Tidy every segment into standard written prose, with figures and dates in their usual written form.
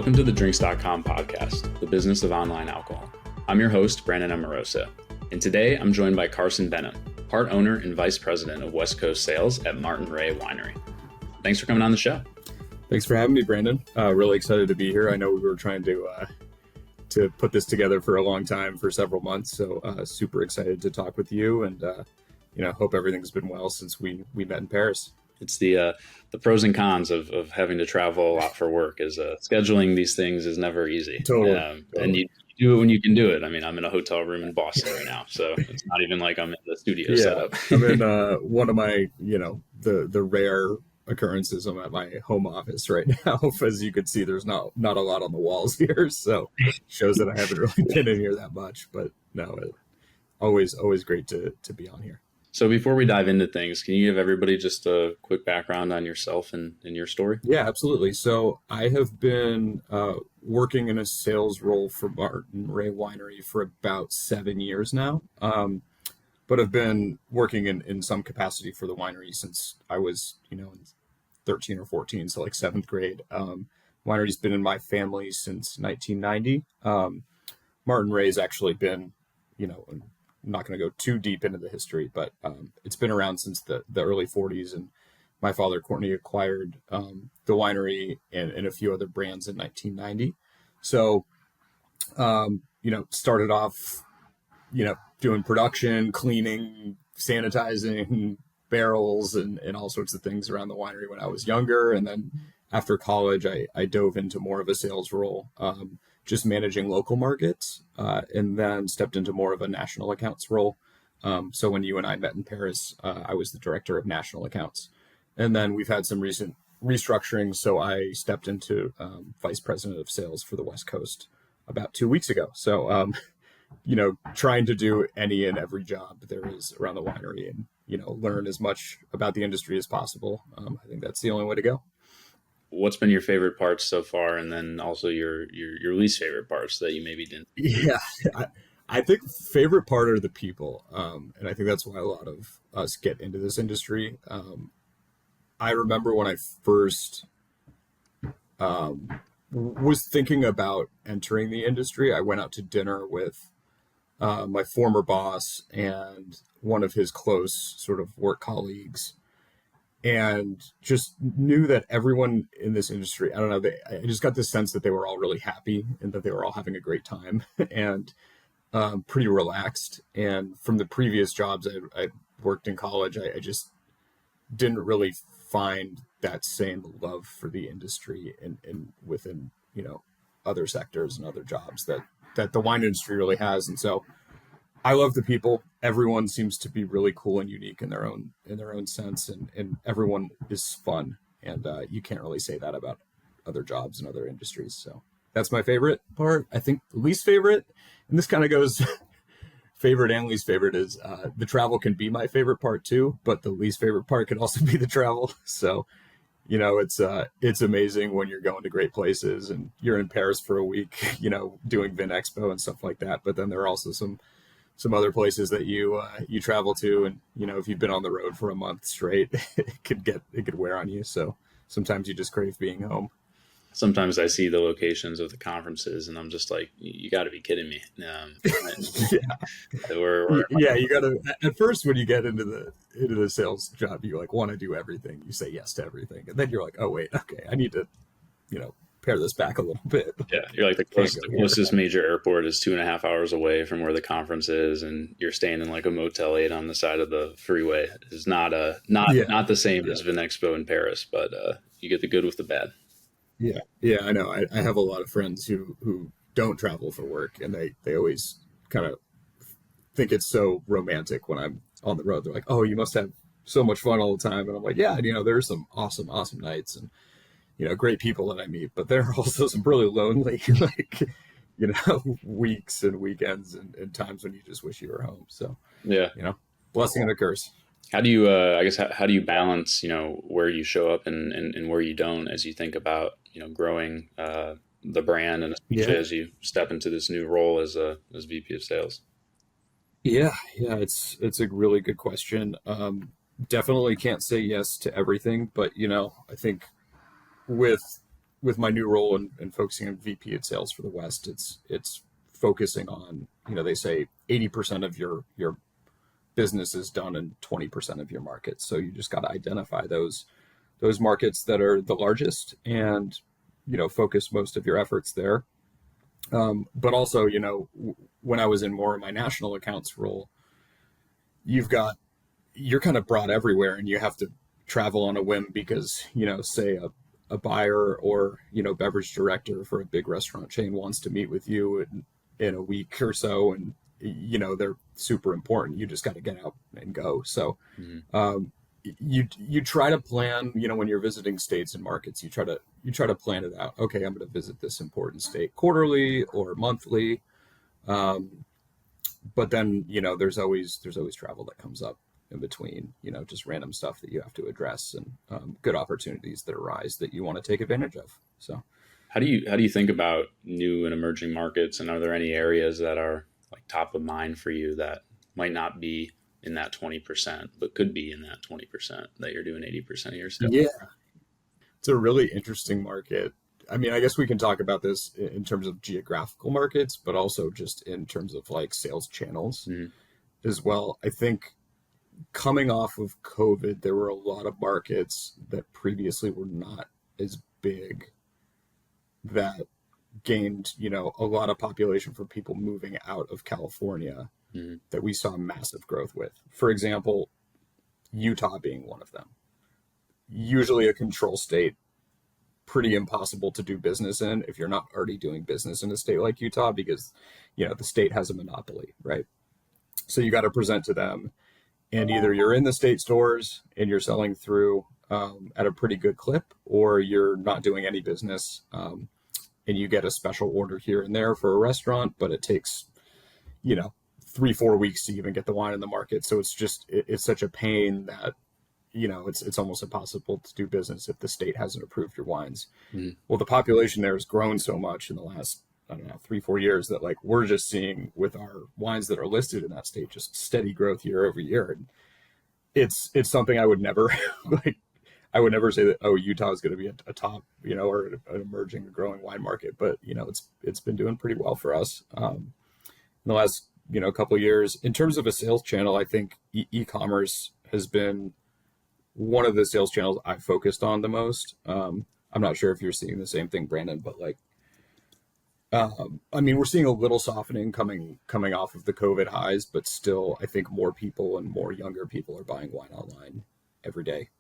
Welcome to the Drinks.com podcast, the business of online alcohol. I'm your host, Brandon Amoroso, and today I'm joined by Carson Benham, part owner and vice president of West Coast sales at Martin Ray Winery. Thanks for coming on the show. Thanks for having me, Brandon. Really excited to be here. I know we were trying to put this together for a long time, for several months, so super excited to talk with you, and hope everything's been well since we met in Paris. It's the pros and cons of having to travel a lot for work. Is scheduling these things is never easy. Totally. And you do it when you can do it. I mean, I'm in a hotel room in Boston right now, so it's not even like I'm in the studio setup. I'm in one of my, the rare occurrences. I'm at my home office right now. As you can see, there's not a lot on the walls here, so shows that I haven't really been in here that much. But no, always great to be on here. So before we dive into things, can you give everybody just a quick background on yourself and your story? Yeah, absolutely. So I have been working in a sales role for Martin Ray Winery for about 7 years now, but I've been working in some capacity for the winery since I was, in 13 or 14, so like 7th grade. Winery's been in my family since 1990. Martin Ray's actually been, I'm not going to go too deep into the history, but it's been around since the early 40s. And my father, Courtney, acquired the winery and a few other brands in 1990. So, started off, doing production, cleaning, sanitizing barrels and all sorts of things around the winery when I was younger. And then after college, I dove into more of a sales role, just managing local markets, and then stepped into more of a national accounts role. So when you and I met in Paris, I was the director of national accounts. And then we've had some recent restructuring. So I stepped into vice president of sales for the West Coast about 2 weeks ago. So, trying to do any and every job there is around the winery and, learn as much about the industry as possible. I think that's the only way to go. What's been your favorite parts so far, and then also your least favorite parts that you maybe didn't? Yeah, I think favorite part are the people, and I think that's why a lot of us get into this industry. I remember when I first was thinking about entering the industry, I went out to dinner with my former boss and one of his close sort of work colleagues, and just knew that everyone in this industry, I don't know, I just got this sense that they were all really happy and that they were all having a great time and pretty relaxed. And from the previous jobs I worked in college, I just didn't really find that same love for the industry and within, other sectors and other jobs that the wine industry really has. And so I love the people. Everyone seems to be really cool and unique in their own sense, and everyone is fun. And you can't really say that about other jobs and other industries. So that's my favorite part. I think the least favorite, and this kind of goes favorite and least favorite, is the travel can be my favorite part too, but the least favorite part could also be the travel. So, it's amazing when you're going to great places and you're in Paris for a week, doing Vin Expo and stuff like that. But then there are also some other places that you travel to, and if you've been on the road for a month straight, it could wear on you. So sometimes you just crave being home. Sometimes I see the locations of the conferences and I'm just like, you got to be kidding me. You got to, at first when you get into the sales job, you want to do everything. You say yes to everything. And then you're like, oh wait, okay, I need to, pare this back a little bit. Yeah. You're like the closest major airport is 2.5 hours away from where the conference is. And you're staying in like a Motel 8 on the side of the freeway. It's not the same as Vin Expo in Paris, but you get the good with the bad. Yeah, I know. I have a lot of friends who don't travel for work, and they always kind of think it's so romantic when I'm on the road. They're like, oh, you must have so much fun all the time. And I'm like, yeah, there's some awesome nights and, great people that I meet, but there are also some really lonely, weeks and weekends and times when you just wish you were home. So, yeah, blessing and a curse. How do you, how do you balance, where you show up and where you don't, as you think about, growing the brand and especially as you step into this new role as VP of sales? Yeah, it's a really good question. Definitely can't say yes to everything, but I think with with my new role and focusing on VP of sales for the West, it's focusing on, they say 80% of your business is done in 20% of your market. So you just got to identify those markets that are the largest and, focus most of your efforts there. But also, when I was in more of my national accounts role, you're kind of brought everywhere and you have to travel on a whim because, say a buyer or, beverage director for a big restaurant chain wants to meet with you in a week or so. And, they're super important. You just got to get out and go. So, you try to plan, when you're visiting states and markets, you try to plan it out. Okay, I'm going to visit this important state quarterly or monthly. But then, there's always travel that comes up in between, just random stuff that you have to address and good opportunities that arise that you want to take advantage of. So how do you think about new and emerging markets, and are there any areas that are like top of mind for you that might not be in that 20%, but could be in that 20% that you're doing 80% of your sales? Yeah, it's a really interesting market. I mean, I guess we can talk about this in terms of geographical markets, but also just in terms of like sales channels as well. I think coming off of COVID, there were a lot of markets that previously were not as big that gained, a lot of population for people moving out of California that we saw massive growth with. For example, Utah being one of them. Usually a control state, pretty impossible to do business in if you're not already doing business in a state like Utah because, the state has a monopoly, right? So you got to present to them, and either you're in the state stores and you're selling through at a pretty good clip, or you're not doing any business and you get a special order here and there for a restaurant, but it takes, 3-4 weeks to even get the wine in the market. So it's such a pain that, it's almost impossible to do business if the state hasn't approved your wines. Well, the population there has grown so much in the last, 3-4 years that like we're just seeing with our wines that are listed in that state, just steady growth year over year. And it's something I would never I would never say that, Utah is going to be a top, or an emerging growing wine market, but it's been doing pretty well for us in the last, couple of years. In terms of a sales channel, I think e-commerce has been one of the sales channels I've focused on the most. I'm not sure if you're seeing the same thing, Brandon, but like, we're seeing a little softening coming off of the COVID highs, but still, I think more people and more younger people are buying wine online every day.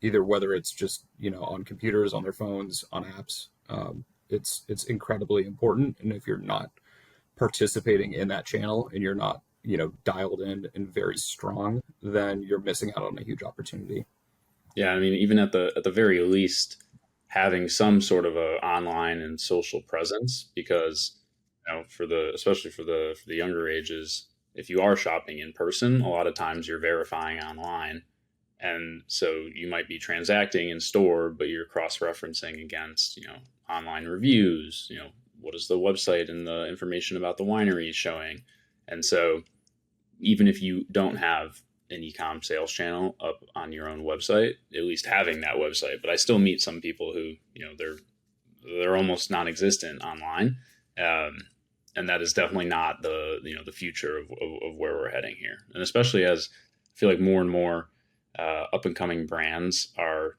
Either whether it's just, on computers, on their phones, on apps, it's incredibly important. And if you're not participating in that channel and you're not, dialed in and very strong, then you're missing out on a huge opportunity. Yeah. I mean, even at the very least, having some sort of a online and social presence, because, especially for the younger ages, if you are shopping in person, a lot of times you're verifying online. And so you might be transacting in store, but you're cross-referencing against, online reviews, what is the website and the information about the winery showing? And so even if you don't have an e-com sales channel up on your own website, at least having that website, but I still meet some people who, they're almost non-existent online. And that is definitely not the future of where we're heading here. And especially as I feel like more and more up and coming brands are,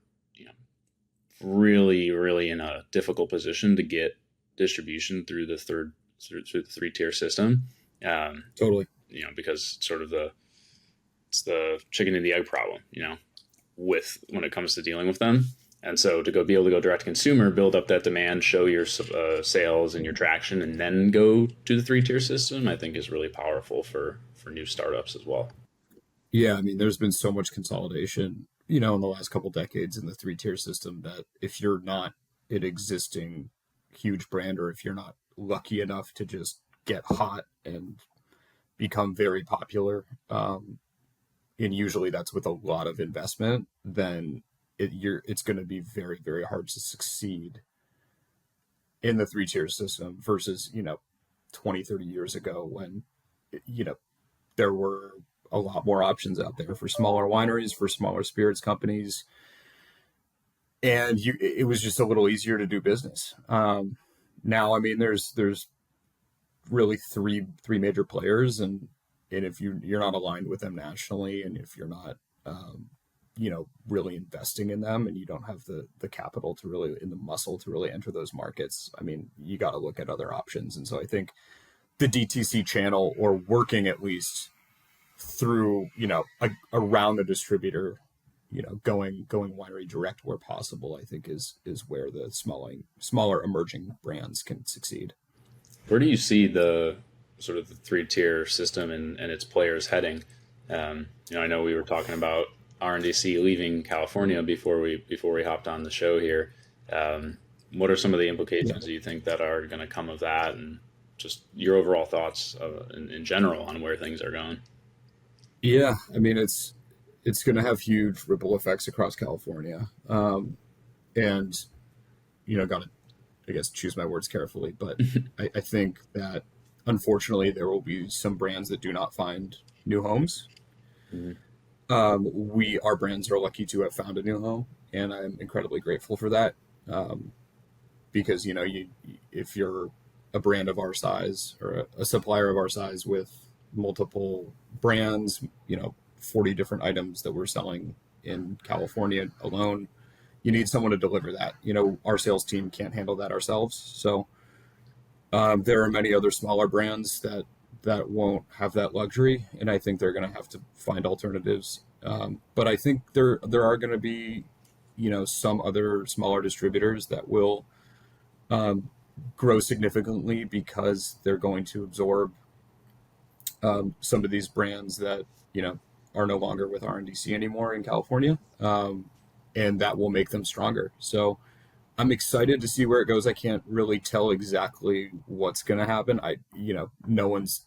really, really in a difficult position to get distribution through the through the 3-tier system. Totally. Because sort of it's the chicken and the egg problem, when it comes to dealing with them. And so to be able to go direct to consumer, build up that demand, show your sales and your traction, and then go to the 3-tier system, I think is really powerful for new startups as well. Yeah, there's been so much consolidation, in the last couple decades in the 3-tier system that if you're not an existing huge brand, or if you're not lucky enough to just get hot and become very popular, and usually that's with a lot of investment, then it's going to be very, very hard to succeed in the 3-tier system versus, 20, 30 years ago when, there were a lot more options out there for smaller wineries, for smaller spirits companies. and it was just a little easier to do business. Now, I mean, there's really three major players, and if you're not aligned with them nationally, and if you're not really investing in them, and you don't have the capital to really, in the muscle to really enter those markets, I mean, you got to look at other options. And so I think the DTC channel, or working at least through around the distributor, going winery direct where possible, I think is where the smaller emerging brands can succeed. Where do you see the sort of the 3-tier system and its players heading? I know we were talking about RNDC leaving California before we hopped on the show here. What are some of the implications you think that are going to come of that, and just your overall thoughts in general on where things are going? Yeah, I mean, it's going to have huge ripple effects across California, and got to, I guess, choose my words carefully. But I think that unfortunately there will be some brands that do not find new homes. Mm-hmm. Our brands are lucky to have found a new home, and I'm incredibly grateful for that. Because if you're a brand of our size, or a supplier of our size with multiple brands, 40 different items that we're selling in California alone, you need someone to deliver that. Our sales team can't handle that ourselves. So there are many other smaller brands that won't have that luxury, and I think they're going to have to find alternatives. But I think there are going to be, some other smaller distributors that will grow significantly, because they're going to absorb some of these brands that are no longer with RNDC anymore in California, and that will make them stronger. So I'm excited to see where it goes. I can't really tell exactly what's going to happen. No one's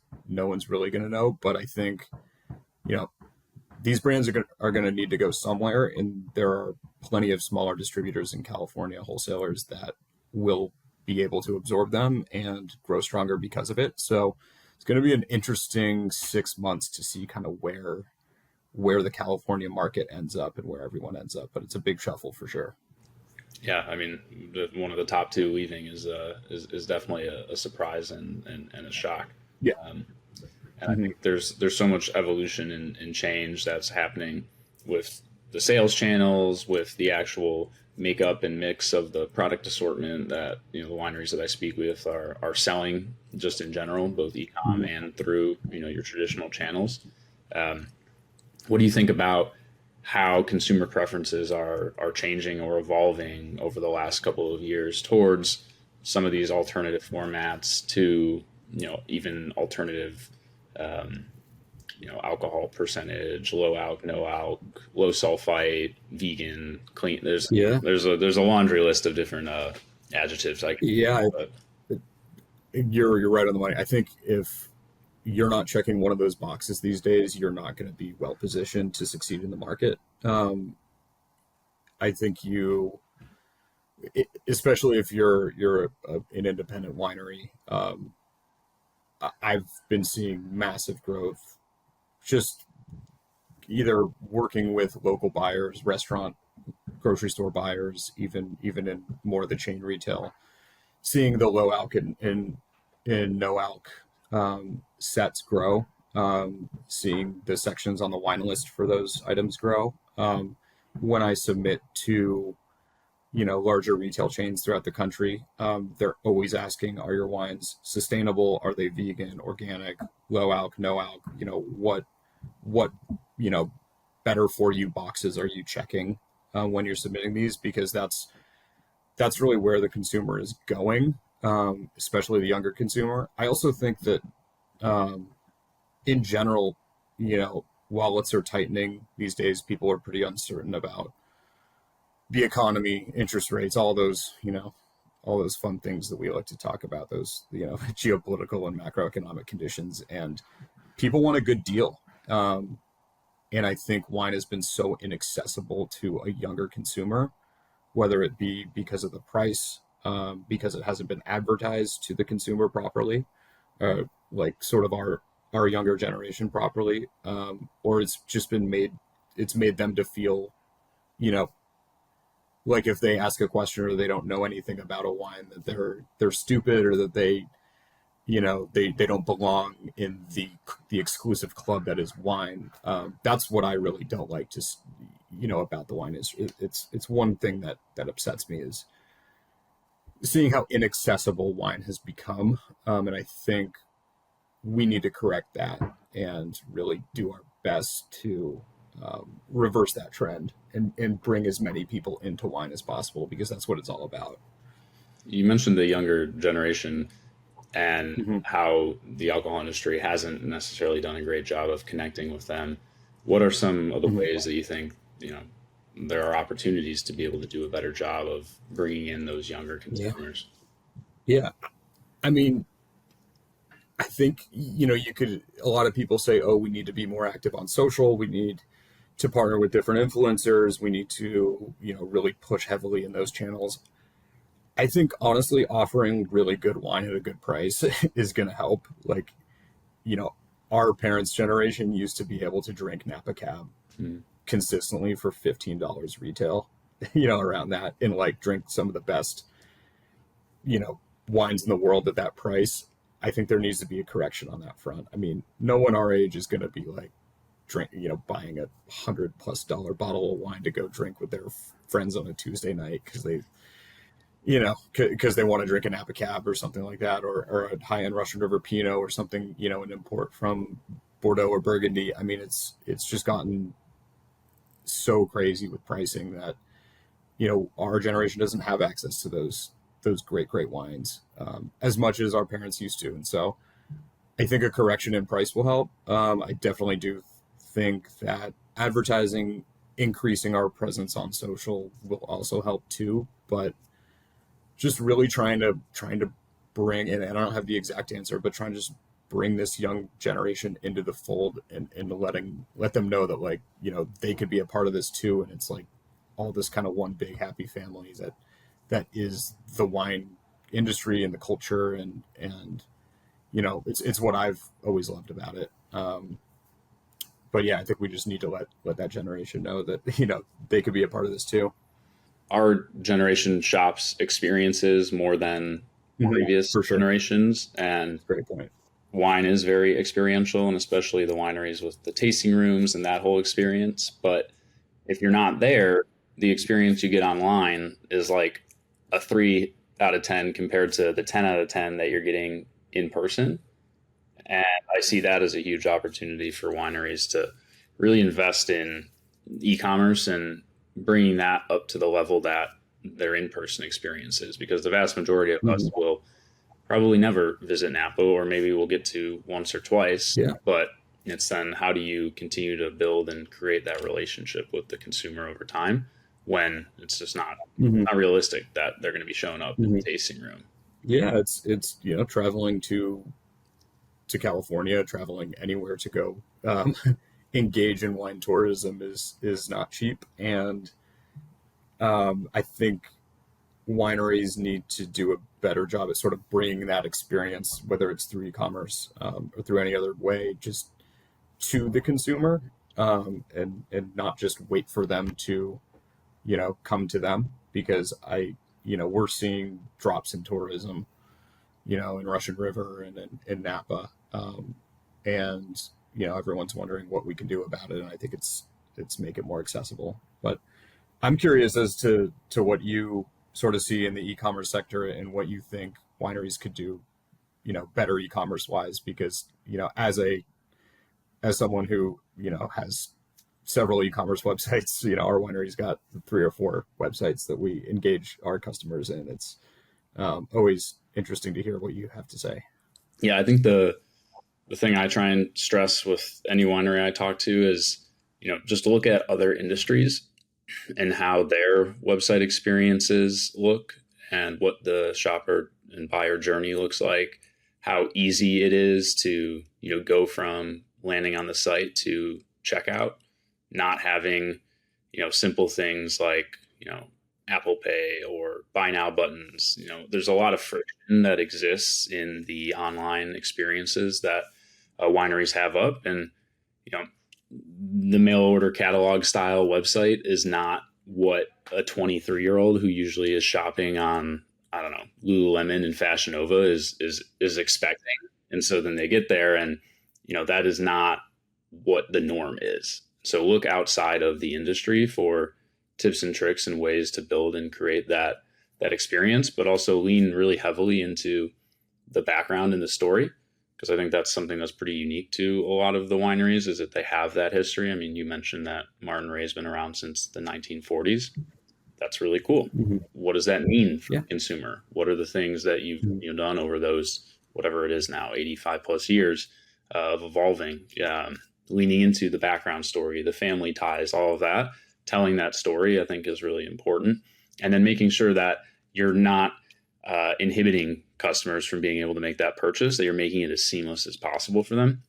really going to know, but I think these brands are going to need to go somewhere, and there are plenty of smaller distributors in California, wholesalers, that will be able to absorb them and grow stronger because of it. So it's going to be an interesting 6 months to see kind of where the California market ends up and where everyone ends up. But it's a big shuffle for sure. Yeah, I mean, one of the top two leaving is definitely a surprise and a shock. Yeah. And I think there's so much evolution and change that's happening with the sales channels, with the actual makeup and mix of the product assortment that the wineries that I speak with are selling, just in general, both e-com and through your traditional channels. What do you think about how consumer preferences are changing or evolving over the last couple of years towards some of these alternative formats, to even alternative alcohol percentage, low-alc, no-alc, low sulfite, vegan, clean? There's a laundry list of different adjectives. You're right on the money. I think if you're not checking one of those boxes these days, you're not going to be well positioned to succeed in the market. I think especially if you're an independent winery, I've been seeing massive growth, just either working with local buyers, restaurant, grocery store buyers, even in more of the chain retail, seeing the low alc and no alc sets grow, seeing the sections on the wine list for those items grow. When I submit to larger retail chains throughout the country, they're always asking, are your wines sustainable? Are they vegan, organic, low alc, no alc? What better for you boxes are you checking when you're submitting these? Because that's really where the consumer is going, especially the younger consumer. I also think that in general, wallets are tightening these days. People are pretty uncertain about the economy, interest rates, all those fun things that we like to talk about, those, geopolitical and macroeconomic conditions, and people want a good deal. And I think wine has been so inaccessible to a younger consumer, whether it be because of the price, because it hasn't been advertised to the consumer properly, like sort of our younger generation properly, or it's just been made them to feel, like if they ask a question or they don't know anything about a wine, that they're stupid, or that they don't belong in the exclusive club that is wine. That's what I really don't like about the wine is it's one thing that upsets me is seeing how inaccessible wine has become. And I think we need to correct that and really do our best to reverse that trend and bring as many people into wine as possible, because that's what it's all about. You mentioned the younger generation and Mm-hmm. how the alcohol industry hasn't necessarily done a great job of connecting with them. What are some of the Mm-hmm. ways that you think, there are opportunities to be able to do a better job of bringing in those younger Yeah. consumers? Yeah. I mean, I think, a lot of people say, oh, we need to be more active on social. We need to partner with different influencers. We need to, really push heavily in those channels. I think honestly, offering really good wine at a good price is going to help. Like, you know, our parents' generation used to be able to drink Napa-Cab Hmm. consistently for $15 retail, around that, and like drink some of the best, you know, wines in the world at that price. I think there needs to be a correction on that front. I mean, no one our age is going to be like buying $100+ bottle of wine to go drink with their friends on a Tuesday night because they want to drink a Napa Cab or something like that, or a high end Russian River Pinot or something, an import from Bordeaux or Burgundy. I mean, it's just gotten so crazy with pricing that our generation doesn't have access to those great wines as much as our parents used to, and so I think a correction in price will help. I definitely do think that advertising, increasing our presence on social, will also help too. But just really trying to bring in, and I don't have the exact answer, but trying to just bring this young generation into the fold and let them know that, like, they could be a part of this too, and it's like all this kind of one big happy family that is the wine industry and the culture, and it's what I've always loved about it. But yeah, I think we just need to let that generation know that they could be a part of this too. Our generation shops experiences more than previous For sure. generations, and Great point. wine is very experiential, and especially the wineries with the tasting rooms and that whole experience. But if you're not there, the experience you get online is like a 3 out of 10 compared to the 10 out of 10 that you're getting in person. And I see that as a huge opportunity for wineries to really invest in e-commerce and bringing that up to the level that their in-person experiences, because the vast majority of us Mhm. will probably never visit Napa, or maybe we'll get to once or twice. Yeah. But it's then, how do you continue to build and create that relationship with the consumer over time when it's just Hmm. not realistic that they're going to be showing up in Hmm. the tasting room? Yeah, it's traveling to California, traveling anywhere to go engage in wine tourism is not cheap, and I think wineries need to do a better job at sort of bringing that experience, whether it's through e-commerce or through any other way, just to the consumer, and not just wait for them to come to them, because we're seeing drops in tourism, in Russian River and in Napa, and everyone's wondering what we can do about it, and I think it's make it more accessible. But I'm curious as to what you sort of see in the e-commerce sector and what you think wineries could do, better e-commerce wise, because as someone who has several e-commerce websites, our winery's got 3 or 4 websites that we engage our customers in. It's always interesting to hear what you have to say. Yeah, I think the thing I try and stress with any winery I talk to is, just look at other industries and how their website experiences look, and what the shopper and buyer journey looks like, how easy it is to, go from landing on the site to checkout, not having, simple things like, Apple Pay or buy now buttons. There's a lot of friction that exists in the online experiences that wineries have up. And, the mail order catalog style website is not what a 23-year-old who usually is shopping on, I don't know, Lululemon and Fashion Nova is expecting. And so then they get there, and that is not what the norm is. So look outside of the industry for tips and tricks and ways to build and create that experience, but also lean really heavily into the background and the story, because I think that's something that's pretty unique to a lot of the wineries, is that they have that history. I mean, you mentioned that Martin Ray's been around since the 1940s. That's really cool. Mm-hmm. What does that mean for the consumer? What are the things that you've done over those, whatever it is now, 85 plus years of evolving, leaning into the background story, the family ties, all of that, telling that story, I think is really important. And then making sure that you're not inhibiting customers from being able to make that purchase, that you're making it as seamless as possible for them.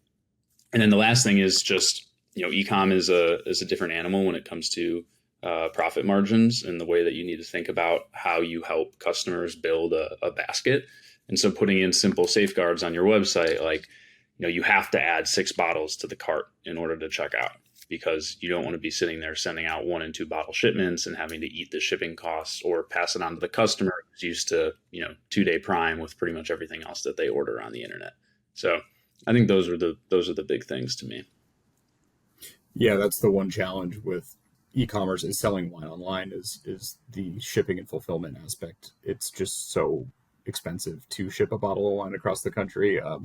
And then the last thing is just, e-com is a different animal when it comes to profit margins, and the way that you need to think about how you help customers build a basket. And so putting in simple safeguards on your website, like, you have to add 6 bottles to the cart in order to check out, because you don't want to be sitting there sending out 1 and 2 bottle shipments and having to eat the shipping costs or pass it on to the customer who's used to, 2-day prime with pretty much everything else that they order on the internet. So I think those are the big things to me. Yeah, that's the one challenge with e-commerce is selling wine online is the shipping and fulfillment aspect. It's just so expensive to ship a bottle of wine across the country. I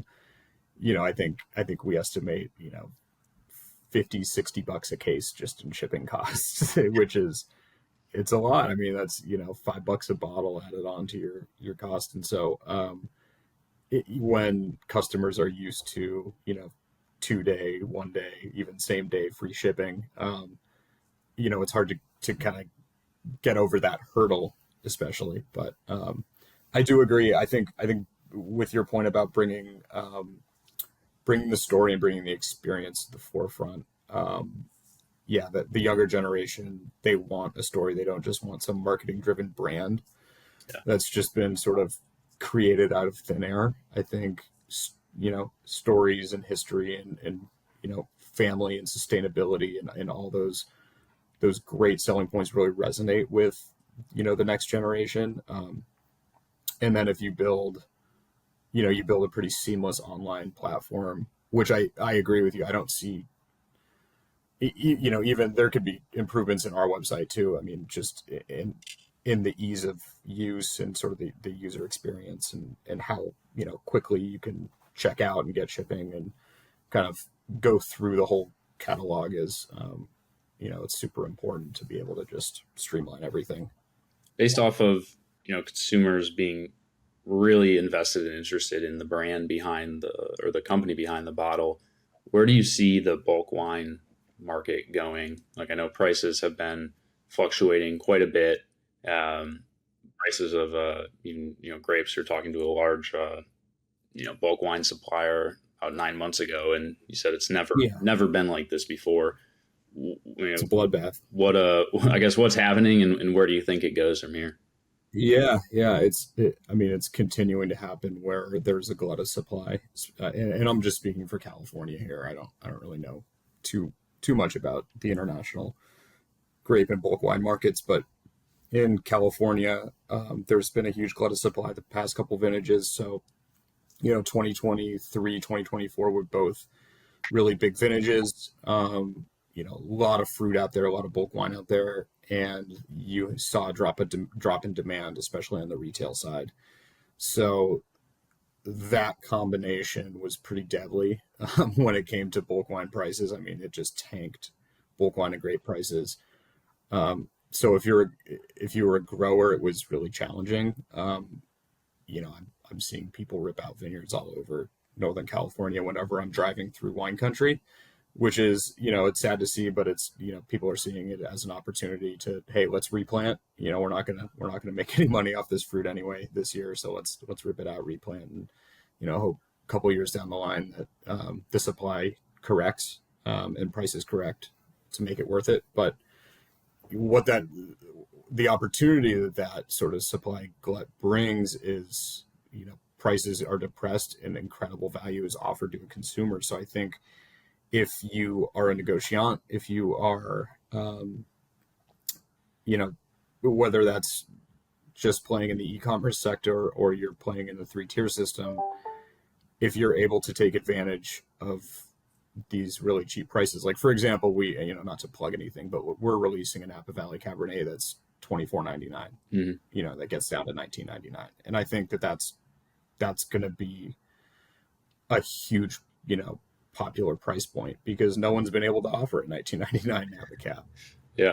think we estimate, $50-$60 a case just in shipping costs, which is, it's a lot. I mean, that's, $5 a bottle added on to your cost. And so, when customers are used to, 2-day, 1-day, even same day free shipping, it's hard to kind of get over that hurdle, especially. But I do agree. I think with your point about bringing the story and bringing the experience to the forefront. The younger generation, they want a story. They don't just want some marketing driven brand that's just been sort of created out of thin air. I think, stories and history and family and sustainability and all those great selling points really resonate with, the next generation. And then if you build a pretty seamless online platform, which I agree with you. I don't see, even there could be improvements in our website too. I mean, just in the ease of use and sort of the user experience and how, quickly you can check out and get shipping and kind of go through the whole catalog is, it's super important to be able to just streamline everything. Based off of, consumers being really invested and interested in the brand behind the company behind the bottle, where do you see the bulk wine market going? Like, I know prices have been fluctuating quite a bit. Prices of even grapes. You're talking to a large bulk wine supplier about 9 months ago, and you said it's never been like this before. It's a bloodbath. What I guess what's happening, and where do you think it goes from here? Yeah. It's continuing to happen where there's a glut of supply, and I'm just speaking for California here. I don't really know too much about the international grape and bulk wine markets, but in California, there's been a huge glut of supply the past couple vintages. So, 2023, 2024 were both really big vintages. A lot of fruit out there, a lot of bulk wine out there, and you saw a drop in demand, especially on the retail side. So that combination was pretty deadly when it came to bulk wine prices. I mean, it just tanked bulk wine and grape prices. So if you were a grower, it was really challenging. I'm seeing people rip out vineyards all over Northern California whenever I'm driving through wine country, which is, it's sad to see, but it's, people are seeing it as an opportunity to, hey, let's replant. We're not gonna make any money off this fruit anyway this year, so let's rip it out, replant, and hope a couple years down the line that the supply corrects and prices correct to make it worth it. But the opportunity that sort of supply glut brings is, prices are depressed and incredible value is offered to a consumer. So I think if you are a negotiant, if you are whether that's just playing in the e-commerce sector or you're playing in the 3-tier system, if you're able to take advantage of these really cheap prices, like for example, we, not to plug anything, but we're releasing a Napa Valley Cabernet that's $24.99. That gets down to $19.99, and I think that's going to be a huge, popular price point because no one's been able to offer it $19.99 Napa-Cab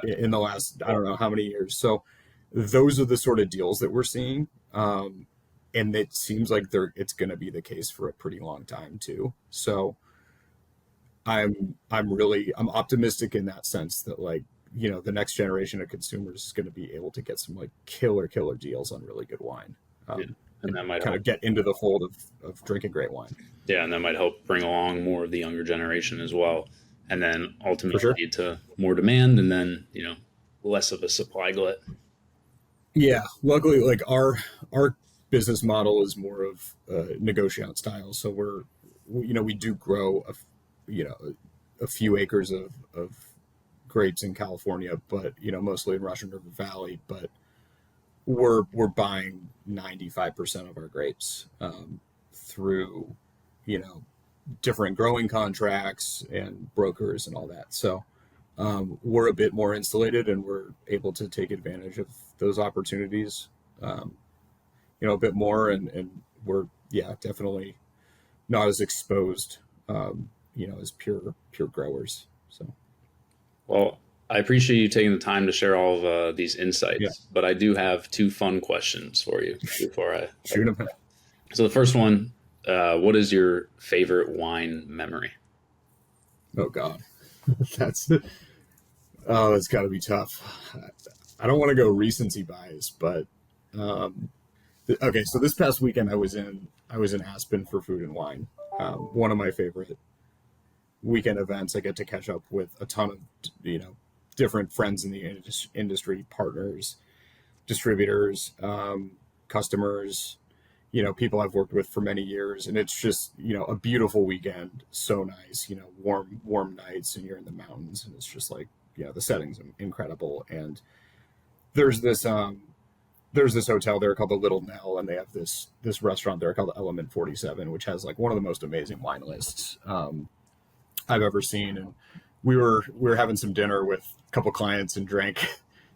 in the last, I don't know how many years. So those are the sort of deals that we're seeing. And it seems like it's going to be the case for a pretty long time too. So I'm optimistic in that sense that the next generation of consumers is going to be able to get some killer deals on really good wine. And that might kind of get into the fold of drinking great wine. Yeah, and that might help bring along more of the younger generation as well, and then ultimately lead to more demand, and then less of a supply glut. Yeah, luckily, our business model is more of negotiate style, so we do grow a few acres of grapes in California, but mostly in Russian River Valley, but we're buying 95% of our grapes through different growing contracts and brokers and all that. So we're a bit more insulated, and we're able to take advantage of those opportunities a bit more, and we're definitely not as exposed as pure growers. So well, I appreciate you taking the time to share all of these insights, but I do have 2 fun questions for you before I shoot them. So the first one, what is your favorite wine memory? Oh God, that's got to be tough. I don't want to go recency bias, but okay. So this past weekend I was in Aspen for Food and Wine, one of my favorite weekend events. I get to catch up with a ton of different friends in the industry, partners, distributors, customers, people I've worked with for many years. And it's just, a beautiful weekend. So nice, warm nights, and you're in the mountains, and it's just the setting's incredible. And there's this hotel there called the Little Nell, and they have this restaurant there called Element 47, which has one of the most amazing wine lists I've ever seen. And we were having some dinner with a couple clients and drank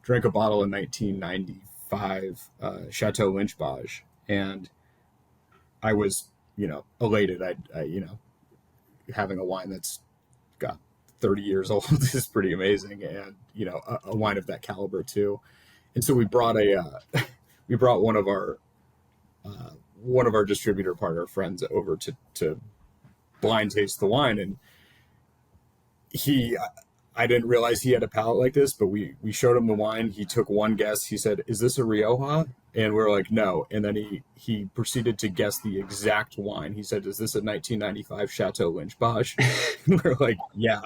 a bottle of 1995 Chateau Lynch-Bage, and I was elated. I having a wine that's got 30 years old is pretty amazing, and a wine of that caliber too. And so we brought one of our distributor partner friends over to blind taste the wine, and I didn't realize he had a palate like this, but we showed him the wine. He took one guess. He said, "Is this a Rioja?" And we were like, "No." And then he proceeded to guess the exact wine. He said, "Is this a 1995 Chateau Lynch-Bage?" And we were like, "Yeah."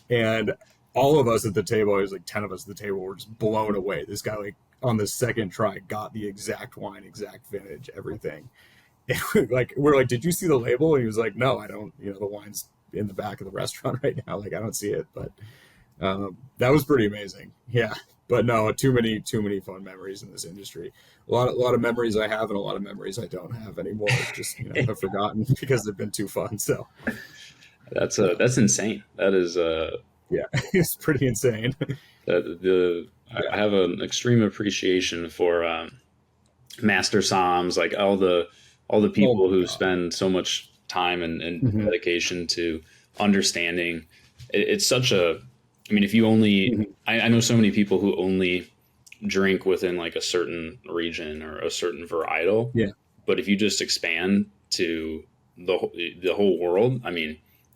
And all of us at the table, there's 10 of us at the table, were just blown away. This guy, on the second try, got the exact wine, exact vintage, everything. And we're like, "Did you see the label?" And he was like, "No, I don't. The wine's in the back of the restaurant right now. I don't see it." But that was pretty amazing. Yeah. But no, too many fun memories in this industry. A lot of memories I have, and a lot of memories I don't have anymore. Just I've forgotten because they've been too fun. So that's insane. That is yeah, it's pretty insane. I have an extreme appreciation for master somms, all the people who spend so much time and dedication to understanding. It's such a, if you only, I know so many people who only drink within a certain region or a certain varietal. Yeah. But if you just expand to the whole world,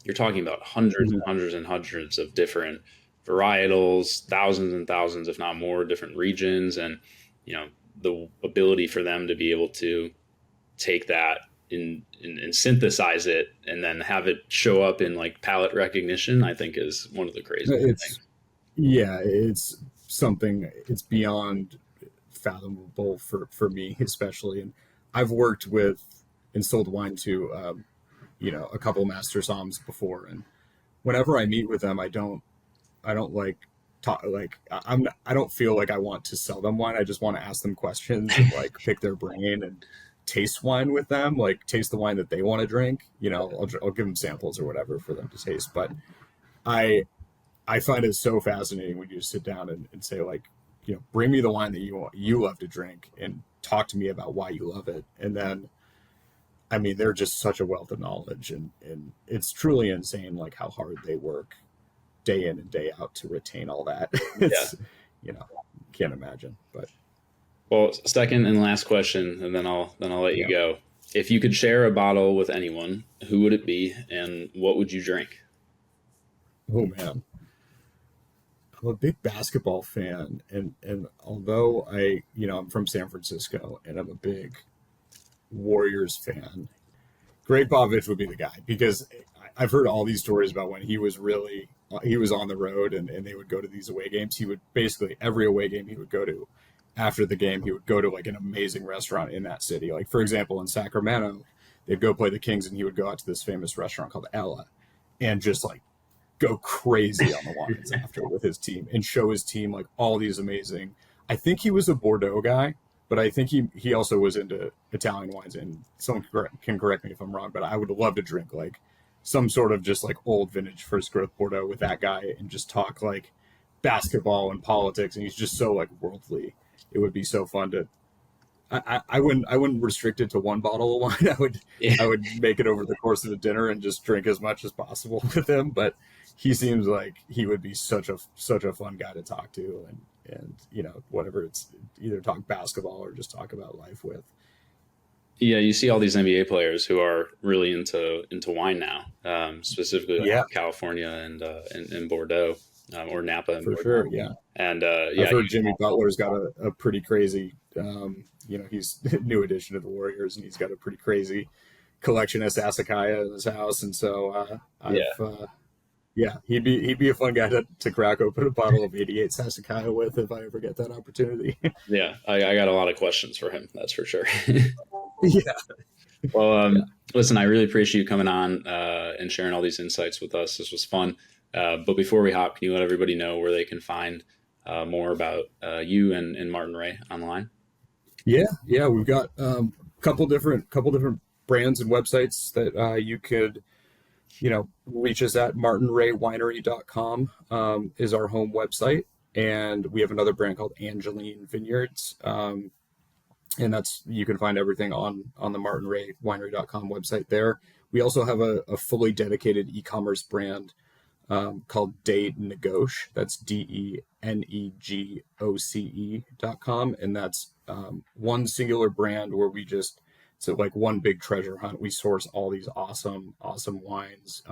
you're talking about hundreds and hundreds and hundreds of different varietals, thousands and thousands, if not more, different regions. And, the ability for them to be able to take that and synthesize it and then have it show up in palette recognition, I think is one of the craziest things. Yeah, it's something, it's beyond fathomable for me, especially. And I've worked with and sold wine to, a couple master somms before. And whenever I meet with them, I don't talk, like I don't feel like I want to sell them wine. I just want to ask them questions and like pick their brain and taste wine with them, like taste the wine that they want to drink. I'll give them samples or whatever for them to taste. But I find it so fascinating when you just sit down and say, like, bring me the wine that you love to drink and talk to me about why you love it. And then, I mean, they're just such a wealth of knowledge, and it's truly insane, like how hard they work day in and day out to retain all that. It's, can't imagine. But well, second and last question, and then I'll let you go. If you could share a bottle with anyone, who would it be, and what would you drink? Oh man, I'm a big basketball fan, and although I'm from San Francisco and I'm a big Warriors fan, Greg Popovich would be the guy, because I've heard all these stories about when he was on the road and they would go to these away games. He would basically, every away game he would go to, after the game, he would go to like an amazing restaurant in that city. Like, for example, in Sacramento, they'd go play the Kings and he would go out to this famous restaurant called Ella and just like go crazy on the wines after with his team and show his team like all these amazing. I think he was a Bordeaux guy, but I think he also was into Italian wines, and someone can correct me if I'm wrong, but I would love to drink like some sort of just like old vintage first growth Bordeaux with that guy and just talk like basketball and politics. And he's just so like worldly. It would be so fun to, I wouldn't restrict it to one bottle of wine. I would make it over the course of the dinner and just drink as much as possible with him. But he seems like he would be such a fun guy to talk to, and whatever, it's either talk basketball or just talk about life with. Yeah, you see all these NBA players who are really into wine now, specifically like California and Bordeaux, or Napa. And for Bordeaux. Sure, yeah. And I've heard Jimmy Butler's got a pretty crazy, he's a new addition to the Warriors, and he's got a pretty crazy collection of Sassicaia in his house. And so he'd be a fun guy to crack open a bottle of 88 Sassicaia with if I ever get that opportunity. Yeah, I got a lot of questions for him, that's for sure. Yeah. Well, listen, I really appreciate you coming on and sharing all these insights with us. This was fun. But before we hop, can you let everybody know where they can find more about you and Martin Ray online? Yeah, we've got a couple different brands and websites that you could reach us at. martinraywinery.com is our home website, and we have another brand called Angeline Vineyards, and you can find everything on the martinraywinery.com website there. We also have a fully dedicated e-commerce brand called De Negoce. That's DENEGOCE.com, and that's one singular brand where it's like one big treasure hunt. We source all these awesome wines,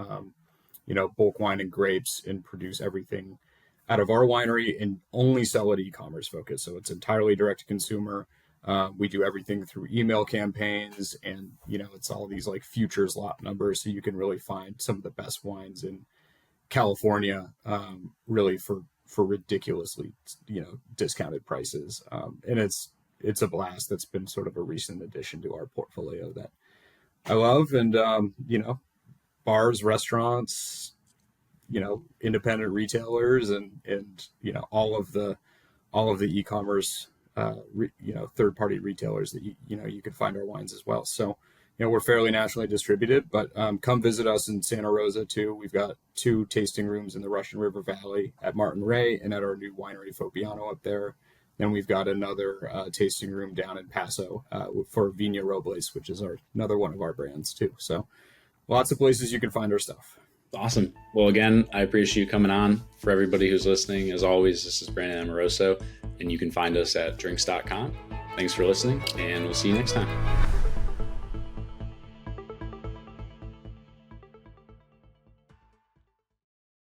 bulk wine and grapes, and produce everything out of our winery and only sell at e-commerce focus. So it's entirely direct to consumer. We do everything through email campaigns, and it's all these like futures lot numbers, so you can really find some of the best wines in California, really for ridiculously discounted prices, and it's a blast. That's been sort of a recent addition to our portfolio that I love. And bars, restaurants, independent retailers, and all of the e-commerce third-party retailers that you could find our wines as well. So we're fairly nationally distributed, but come visit us in Santa Rosa too. We've got 2 tasting rooms in the Russian River Valley at Martin Ray and at our new winery Fopiano up there. Then we've got another tasting room down in Paso for Viña Robles, which is another one of our brands too. So lots of places you can find our stuff. Awesome. Well, again, I appreciate you coming on. For everybody who's listening, as always, this is Brandon Amoroso, and you can find us at drinks.com. Thanks for listening, and we'll see you next time.